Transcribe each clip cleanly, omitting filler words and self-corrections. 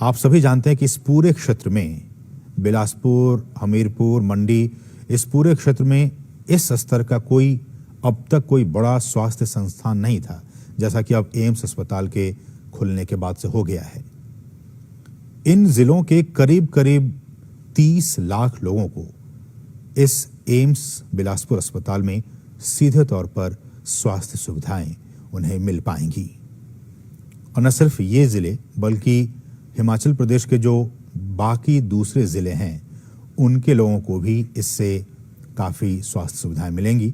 आप सभी जानते हैं कि इस पूरे क्षेत्र में बिलासपुर, हमीरपुर, मंडी, इस पूरे क्षेत्र में इस स्तर का अब तक कोई बड़ा स्वास्थ्य संस्थान नहीं था, जैसा कि अब एम्स अस्पताल के खुलने के बाद से हो गया है। इन जिलों के करीब करीब 30 लाख लोगों को इस एम्स बिलासपुर अस्पताल में सीधे तौर पर स्वास्थ्य सुविधाएं उन्हें मिल पाएंगी। और न सिर्फ ये जिले बल्कि हिमाचल प्रदेश के जो बाकी दूसरे जिले हैं उनके लोगों को भी इससे काफ़ी स्वास्थ्य सुविधाएं मिलेंगी।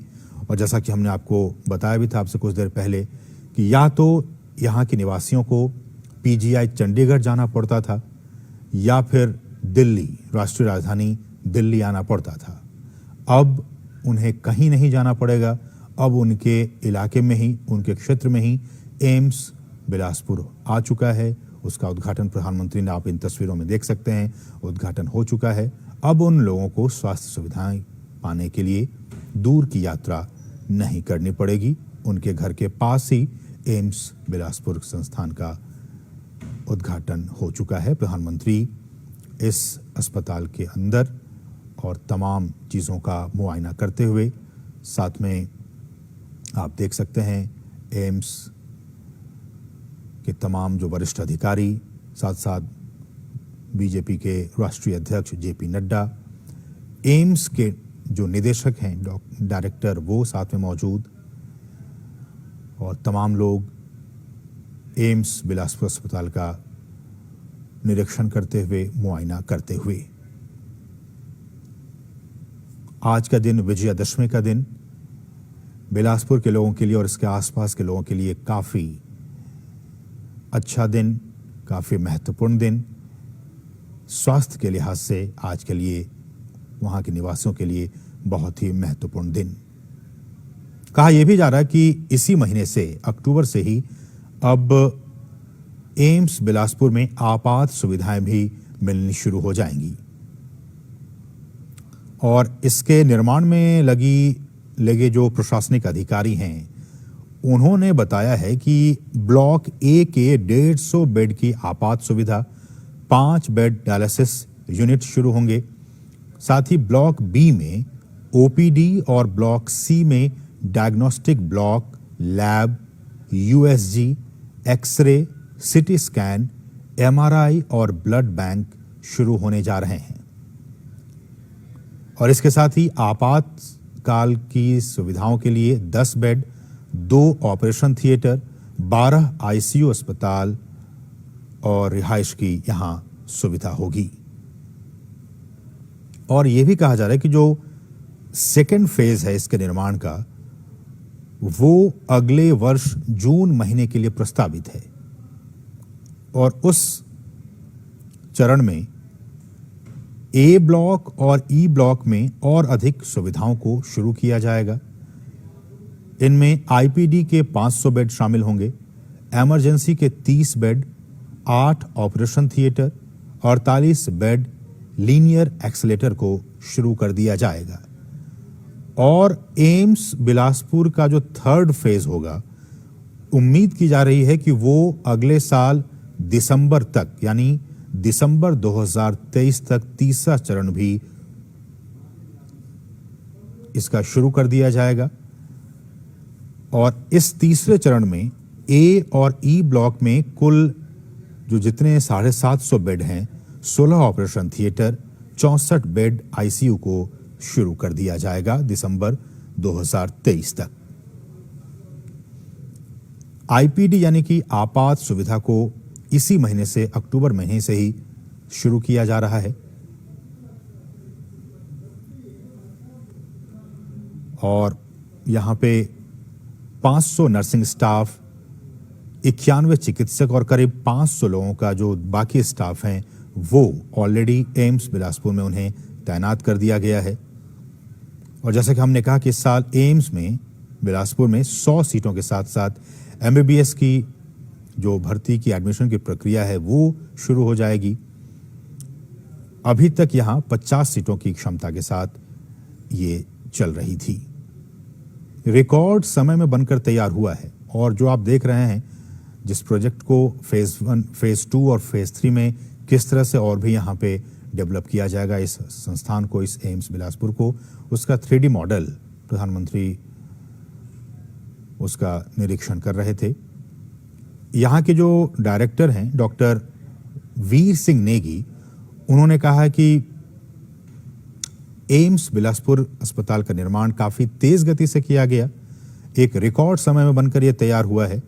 और जैसा कि हमने आपको बताया भी था आपसे कुछ देर पहले कि या तो यहाँ के निवासियों को पीजीआई चंडीगढ़ जाना पड़ता था या फिर दिल्ली, राष्ट्रीय राजधानी दिल्ली आना पड़ता था। अब उन्हें कहीं नहीं जाना पड़ेगा। अब उनके इलाके में ही, उनके क्षेत्र में ही एम्स बिलासपुर आ चुका है। उसका उद्घाटन प्रधानमंत्री ने, आप इन तस्वीरों में देख सकते हैं, उद्घाटन हो चुका है। अब उन लोगों को स्वास्थ्य सुविधाएं पाने के लिए दूर की यात्रा नहीं करनी पड़ेगी। उनके घर के पास ही एम्स बिलासपुर संस्थान का उद्घाटन हो चुका है। प्रधानमंत्री इस अस्पताल के अंदर और तमाम चीज़ों का मुआयना करते हुए, साथ में आप देख सकते हैं एम्स के तमाम जो वरिष्ठ अधिकारी, साथ साथ बीजेपी के राष्ट्रीय अध्यक्ष जेपी नड्डा, एम्स के जो निदेशक हैं, डायरेक्टर, वो साथ में मौजूद, और तमाम लोग एम्स बिलासपुर अस्पताल का निरीक्षण करते हुए, मुआयना करते हुए। आज का दिन, विजयादशमी का दिन, बिलासपुर के लोगों के लिए और इसके आसपास के लोगों के लिए काफ़ी अच्छा दिन, काफ़ी महत्वपूर्ण दिन, स्वास्थ्य के लिहाज से आज के लिए, वहाँ के निवासियों के लिए बहुत ही महत्वपूर्ण दिन। कहा यह भी जा रहा है कि इसी महीने से, अक्टूबर से ही अब एम्स बिलासपुर में आपात सुविधाएं भी मिलनी शुरू हो जाएंगी। और इसके निर्माण में लगे जो प्रशासनिक अधिकारी हैं, उन्होंने बताया है कि ब्लॉक ए के 150 बेड की आपात सुविधा, 5 बेड डायलिसिस यूनिट शुरू होंगे। साथ ही ब्लॉक बी में ओपीडी और ब्लॉक सी में diagnostic block, lab, USG, X ray, CT scan, MRI और ब्लड बैंक शुरू होने जा रहे हैं। और इसके साथ ही आपातकाल की सुविधाओं के लिए 10 बेड, 2 ऑपरेशन थिएटर, 12 आईसीयू अस्पताल और रिहाइश की यहां सुविधा होगी। और यह भी कहा जा रहा है कि जो सेकेंड फेज है इसके निर्माण का, वो अगले वर्ष जून महीने के लिए प्रस्तावित है। और उस चरण में ए ब्लॉक और ई ब्लॉक में और अधिक सुविधाओं को शुरू किया जाएगा। इनमें आईपीडी के 500 बेड शामिल होंगे, इमरजेंसी के 30 bed, 8 operation theatre, 48 bed linear accelerator को शुरू कर दिया जाएगा। और एम्स बिलासपुर का जो थर्ड फेज होगा, उम्मीद की जा रही है कि वो अगले साल दिसंबर तक, यानी दिसंबर 2023 तक तीसरा चरण भी इसका शुरू कर दिया जाएगा। और इस तीसरे चरण में ए और ई ब्लॉक में कुल जो जितने 750 बेड हैं, 16 ऑपरेशन थिएटर, 64 बेड आईसीयू को शुरू कर दिया जाएगा दिसंबर 2023 तक। आईपीडी यानी कि आपात सुविधा को इसी महीने से, अक्टूबर महीने से ही शुरू किया जा रहा है। और यहां पे 500 नर्सिंग स्टाफ, 91 चिकित्सक और करीब 500 लोगों का जो बाकी स्टाफ हैं, वो ऑलरेडी एम्स बिलासपुर में उन्हें तैनात कर दिया गया है। और जैसा कि हमने कहा कि इस साल एम्स में बिलासपुर में 100 सीटों के साथ साथ एमबीबीएस की जो भर्ती की, एडमिशन की प्रक्रिया है, वो शुरू हो जाएगी। अभी तक यहां 50 सीटों की क्षमता के साथ ये चल रही थी। रिकॉर्ड समय में बनकर तैयार हुआ है। और जो आप देख रहे हैं, जिस प्रोजेक्ट को फेज 1, फेज 2 और फेज 3 में किस तरह से और भी यहाँ पे डेवलप किया जाएगा इस संस्थान को, इस एम्स बिलासपुर को, उसका 3D मॉडल प्रधानमंत्री उसका निरीक्षण कर रहे थे। यहाँ के जो डायरेक्टर हैं डॉक्टर वीर सिंह नेगी, उन्होंने कहा कि एम्स बिलासपुर अस्पताल का निर्माण काफी तेज गति से किया गया, एक रिकॉर्ड समय में बनकर यह तैयार हुआ है।